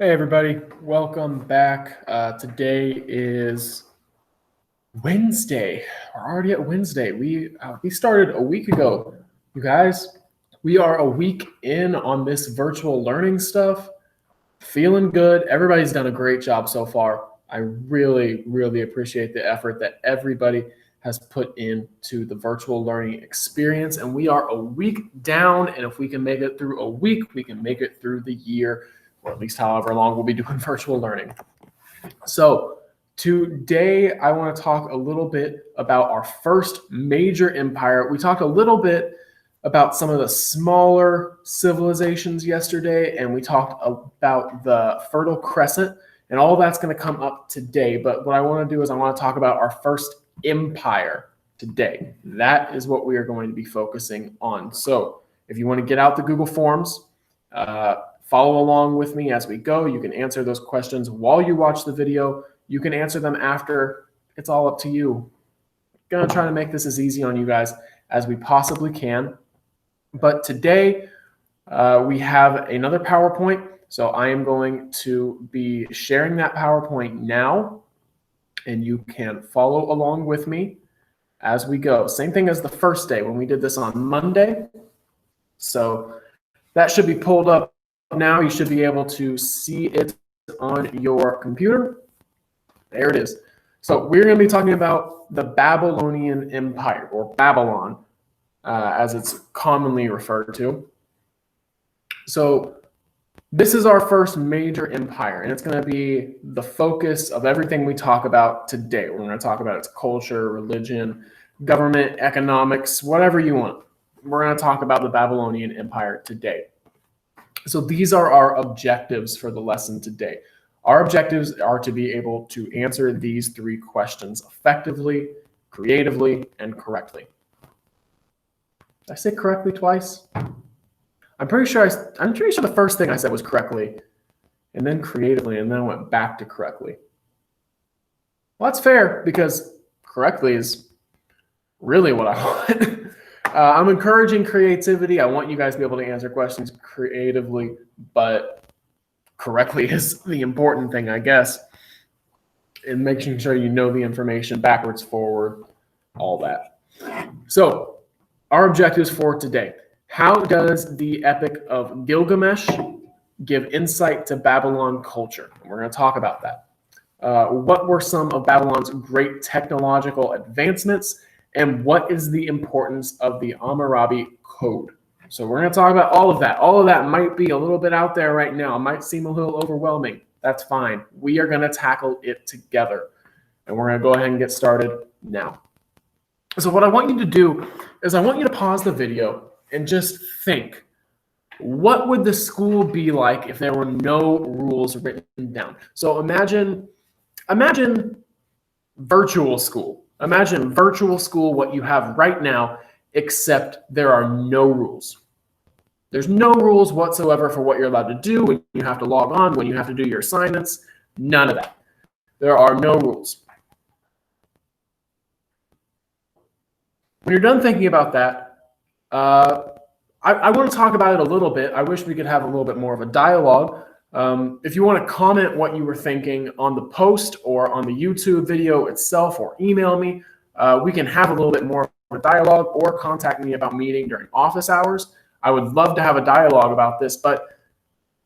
Hey everybody, welcome back. Today is Wednesday. We're already at Wednesday. We started a week ago, you guys. We are a week in on this virtual learning stuff. Feeling good. Everybody's done a great job so far. I really appreciate the effort that everybody has put into the virtual learning experience. And we are a week down. And if we can make it through a week, we can make it through the year, or at least however long we'll be doing virtual learning. So today I want to talk a little bit about our first major empire. We talked a little bit about some of the smaller civilizations yesterday, and we talked about the Fertile Crescent, and all that's going to come up today. But what I want to do is I want to talk about our first empire today. That is what we are going to be focusing on. So if you want to get out the Google Forms, follow along with me as we go. You can answer those questions while you watch the video. You can answer them after. It's all up to you. I'm going to try to make this as easy on you guys as we possibly can. But today we have another PowerPoint. So I am going to be sharing that PowerPoint now, and you can follow along with me as we go. Same thing as the first day when we did this on Monday. So that should be pulled up now. You should be able to see it on your computer. There it is. So we're going to be talking about the Babylonian Empire, or Babylon, as it's commonly referred to. So this is our first major empire, and it's going to be the focus of everything we talk about today. We're going to talk about its culture, religion, government, economics, whatever you want. We're going to talk about the Babylonian Empire today. So these are our objectives for the lesson today. Our objectives are to be able to answer these three questions effectively, creatively, and correctly. Did I say correctly twice? I'm pretty sure the first thing I said was correctly, and then creatively, and then I went back to correctly. Well, that's fair, because correctly is really what I want. I'm encouraging creativity. I want you guys to be able to answer questions creatively, but correctly is the important thing, I guess, and making sure you know the information backwards, forward, all that. So our objectives for today. How does the Epic of Gilgamesh give insight to Babylon culture? And we're going to talk about that. What were some of Babylon's great technological advancements? And what is the importance of the Hammurabi Code? So we're going to talk about all of that. All of that might be a little bit out there right now. It might seem a little overwhelming. That's fine. We are going to tackle it together. And we're going to go ahead and get started now. So what I want you to do is I want you to pause the video and just think, what would the school be like if there were no rules written down? So imagine virtual school. Imagine virtual school, what you have right now, except there are no rules. There's no rules whatsoever for what you're allowed to do, when you have to log on, when you have to do your assignments, none of that. There are no rules. When you're done thinking about that, I want to talk about it a little bit. I wish we could have a little bit more of a dialogue. If you want to comment what you were thinking on the post or on the YouTube video itself, or email me, we can have a little bit more of a dialogue, or contact me about meeting during office hours. I would love to have a dialogue about this, but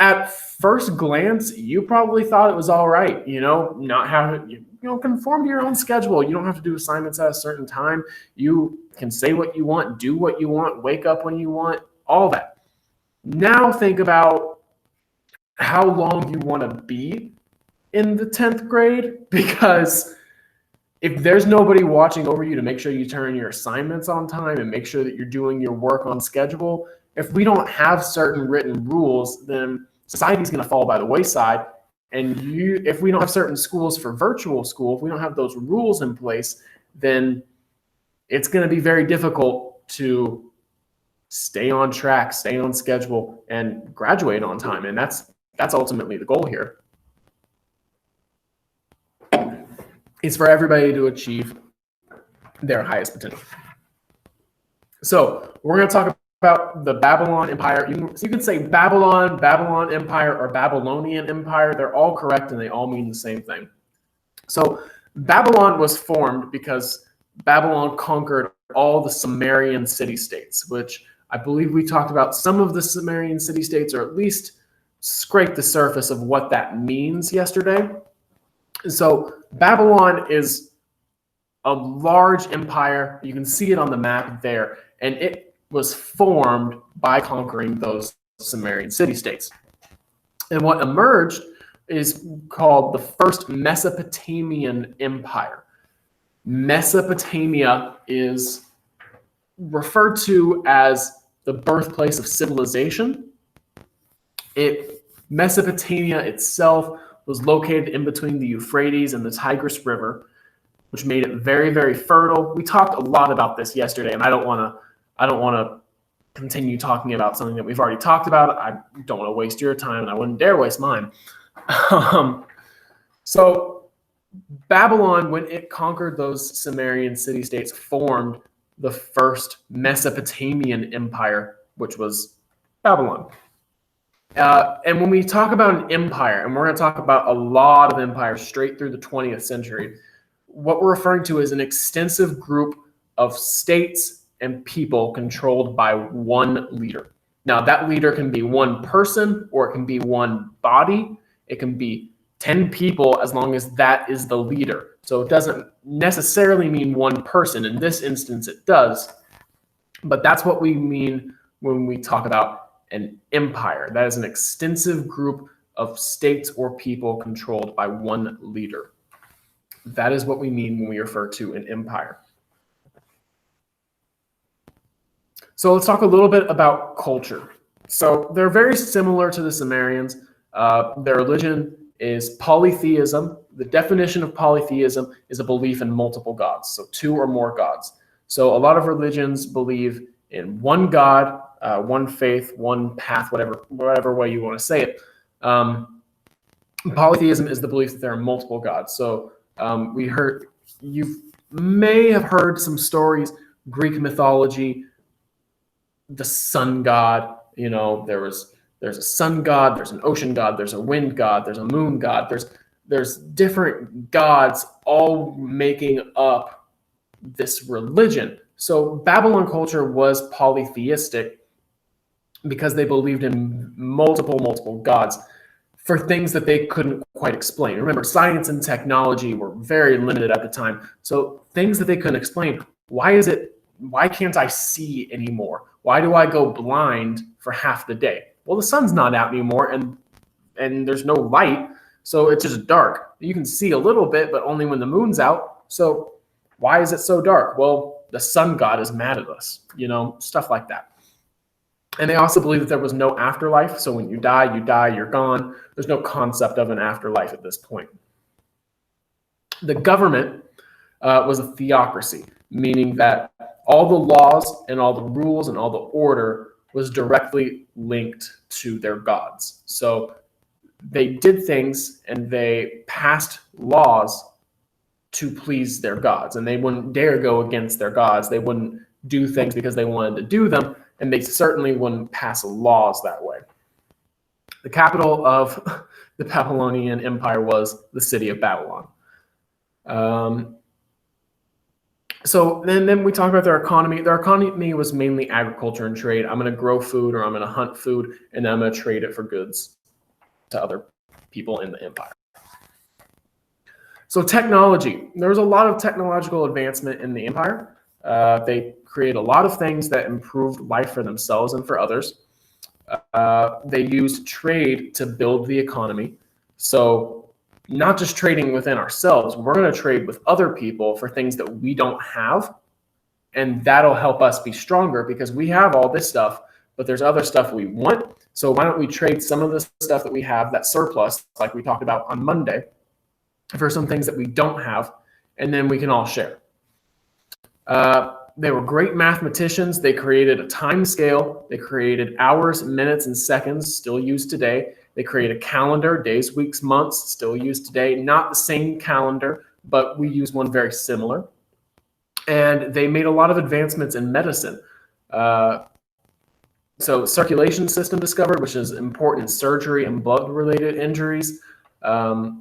at first glance, you probably thought it was all right. Not having, conform to your own schedule. You don't have to do assignments at a certain time. You can say what you want, do what you want, wake up when you want, all that. Now think about how long you want to be in the 10th grade, because if there's nobody watching over you to make sure you turn your assignments on time and make sure that you're doing your work on schedule, if we don't have certain written rules, then society's going to fall by the wayside. And if we don't have certain schools for virtual school, if we don't have those rules in place, then it's going to be very difficult to stay on track, stay on schedule, and graduate on time. And that's ultimately the goal here. It's for everybody to achieve their highest potential. So we're going to talk about the Babylon Empire. You can say Babylon, Babylon Empire, or Babylonian Empire. They're all correct and they all mean the same thing. So Babylon was formed because Babylon conquered all the Sumerian city-states, which I believe we talked about some of the Sumerian city-states, or at least scraped the surface of what that means yesterday. So Babylon is a large empire. You can see it on the map there, and it was formed by conquering those Sumerian city-states. And what emerged is called the First Mesopotamian Empire. Mesopotamia is referred to as the birthplace of civilization. Mesopotamia itself was located in between the Euphrates and the Tigris River, which made it very, very fertile. We talked a lot about this yesterday, and I don't want to continue talking about something that we've already talked about. I don't want to waste your time, and I wouldn't dare waste mine. So Babylon, when it conquered those Sumerian city-states, formed the first Mesopotamian empire, which was Babylon. And when we talk about an empire, and we're going to talk about a lot of empires straight through the 20th century, what we're referring to is an extensive group of states and people controlled by one leader. Now, that leader can be one person, or it can be one body. It can be 10 people, as long as that is the leader. So it doesn't necessarily mean one person. In this instance, it does. But that's what we mean when we talk about an empire. That is an extensive group of states or people controlled by one leader. That is what we mean when we refer to an empire. So let's talk a little bit about culture. So they're very similar to the Sumerians. Their religion is polytheism. The definition of polytheism is a belief in multiple gods, so 2 or more gods. So a lot of religions believe in one God, one faith, one path, whatever way you want to say it. Polytheism is the belief that there are multiple gods. So you may have heard some stories, Greek mythology, the sun god. There's a sun god, there's an ocean god, there's a wind god, there's a moon god. There's different gods all making up this religion. So Babylon culture was polytheistic because they believed in multiple gods for things that they couldn't quite explain. Remember, science and technology were very limited at the time. So things that they couldn't explain. Why can't I see anymore? Why do I go blind for half the day? Well, the sun's not out anymore, and there's no light, so it's just dark. You can see a little bit, but only when the moon's out. So why is it so dark? Well, the sun god is mad at us, stuff like that. And they also believe that there was no afterlife. So when you die, you're gone. There's no concept of an afterlife at this point. The government was a theocracy, meaning that all the laws and all the rules and all the order was directly linked to their gods. So they did things and they passed laws to please their gods, and they wouldn't dare go against their gods. They wouldn't do things because they wanted to do them, and they certainly wouldn't pass laws that way. The capital of the Babylonian Empire was the city of Babylon. So then we talk about their economy. Their economy was mainly agriculture and trade. I'm going to grow food, or I'm going to hunt food, and then I'm going to trade it for goods to other people in the empire. So technology. There was a lot of technological advancement in the empire. They created a lot of things that improved life for themselves and for others. They used trade to build the economy. So not just trading within ourselves, we're going to trade with other people for things that we don't have. And that'll help us be stronger because we have all this stuff, but there's other stuff we want. So why don't we trade some of the stuff that we have, that surplus, like we talked about on Monday, for some things that we don't have, and then we can all share. They were great mathematicians. They created a time scale. They created hours, minutes, and seconds, still used today. They created a calendar, days, weeks, months, still used today. Not the same calendar, but we use one very similar. And they made a lot of advancements in medicine. So circulation system discovered, which is important in surgery and blood-related injuries. The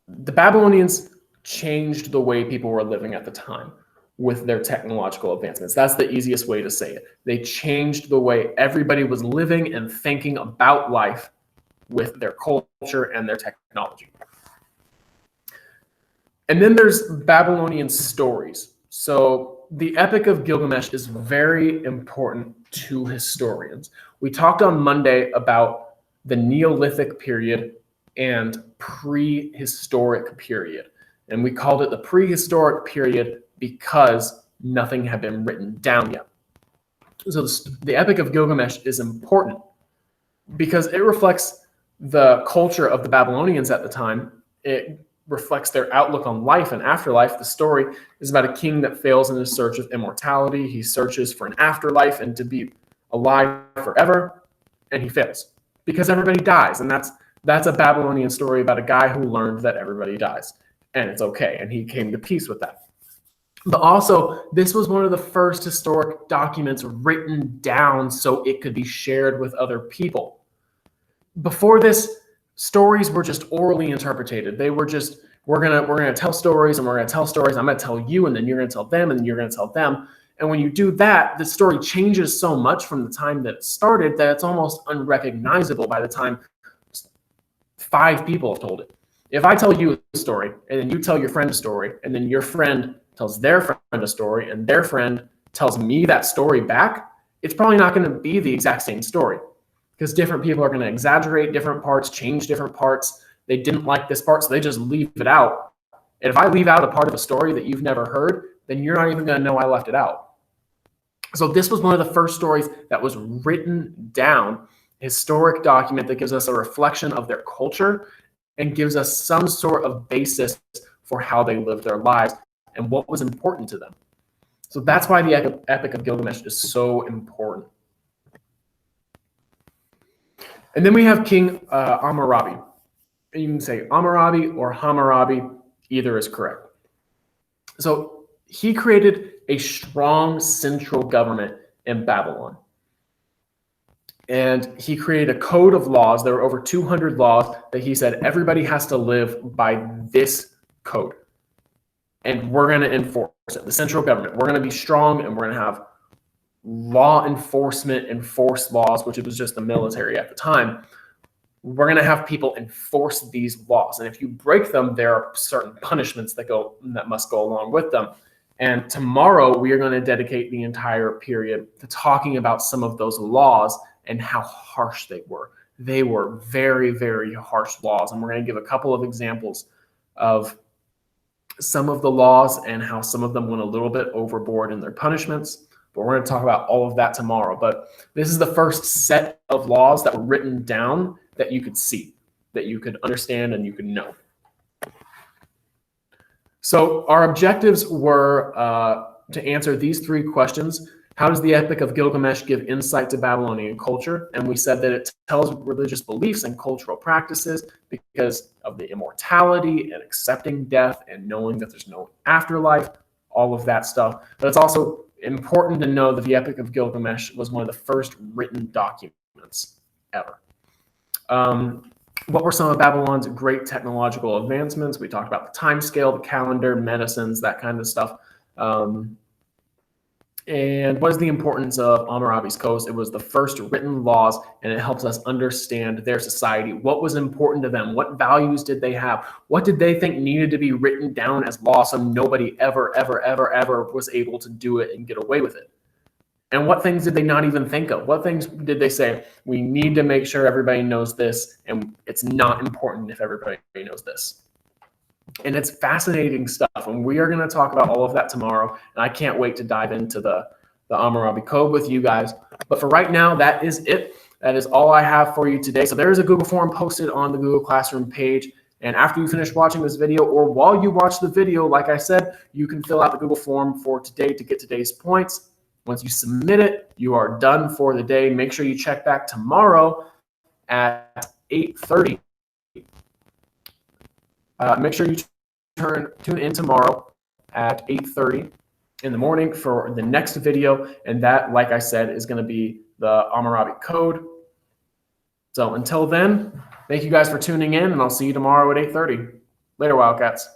Babylonians changed the way people were living at the time with their technological advancements. That's the easiest way to say it. They changed the way everybody was living and thinking about life with their culture and their technology. And then there's Babylonian stories. So the Epic of Gilgamesh is very important to historians. We talked on Monday about the Neolithic period and prehistoric period. And we called it the prehistoric period because nothing had been written down yet. So the Epic of Gilgamesh is important because it reflects the culture of the Babylonians at the time. It reflects their outlook on life and afterlife. The story is about a king that fails in his search of immortality. He searches for an afterlife and to be alive forever, and he fails because everybody dies. And that's a Babylonian story about a guy who learned that everybody dies, and it's okay, and he came to peace with that. But also, this was one of the first historic documents written down so it could be shared with other people. Before this, stories were just orally interpreted. They were just, we're gonna tell stories, and we're gonna tell stories. I'm gonna tell you, and then you're gonna tell them, and then you're gonna tell them. And when you do that, the story changes so much from the time that it started that it's almost unrecognizable by the time 5 people have told it. If I tell you a story, and then you tell your friend a story, and then your friend tells their friend a story, and their friend tells me that story back, it's probably not going to be the exact same story because different people are going to exaggerate different parts, change different parts. They didn't like this part, so they just leave it out. And if I leave out a part of a story that you've never heard, then you're not even going to know I left it out. So this was one of the first stories that was written down, historic document that gives us a reflection of their culture and gives us some sort of basis for how they lived their lives and what was important to them. So that's why the Epic of Gilgamesh is so important. And then we have King Hammurabi. You can say Hammurabi or Hammurabi, either is correct. So he created a strong central government in Babylon. And he created a code of laws. There were over 200 laws that he said everybody has to live by this code. And we're going to enforce it. The central government, we're going to be strong, and we're going to have law enforcement, enforce laws, which it was just the military at the time. We're going to have people enforce these laws. And if you break them, there are certain punishments that must go along with them. And tomorrow we are going to dedicate the entire period to talking about some of those laws and how harsh they were. They were very, very harsh laws. And we're going to give a couple of examples of some of the laws and how some of them went a little bit overboard in their punishments. But we're going to talk about all of that tomorrow. But this is the first set of laws that were written down that you could see, that you could understand, and you could know. So our objectives were to answer these 3 questions. How does the Epic of Gilgamesh give insight to Babylonian culture? And we said that it tells religious beliefs and cultural practices because of the immortality and accepting death and knowing that there's no afterlife, all of that stuff. But it's also important to know that the Epic of Gilgamesh was one of the first written documents ever. What were some of Babylon's great technological advancements? We talked about the time scale, the calendar, medicines, that kind of stuff. And what is the importance of Hammurabi's Code? It was the first written laws, and it helps us understand their society. What was important to them? What values did they have? What did they think needed to be written down as law so nobody ever was able to do it and get away with it? And what things did they not even think of? What things did they say, we need to make sure everybody knows this, and it's not important if everybody knows this? And it's fascinating stuff, and we are going to talk about all of that tomorrow, and I can't wait to dive into the Hammurabi Code with you guys. But for right now, that is it. That is all I have for you today. So there is a Google form posted on the Google Classroom page, and after you finish watching this video, or while you watch the video, like I said, you can fill out the Google form for today to get today's points. Once you submit it, you are done for the day. Make sure you check back tomorrow at 8:30. Make sure you tune in tomorrow at 8:30 in the morning for the next video. And that, like I said, is going to be the Hammurabi Code. So until then, thank you guys for tuning in, and I'll see you tomorrow at 8:30. Later, Wildcats.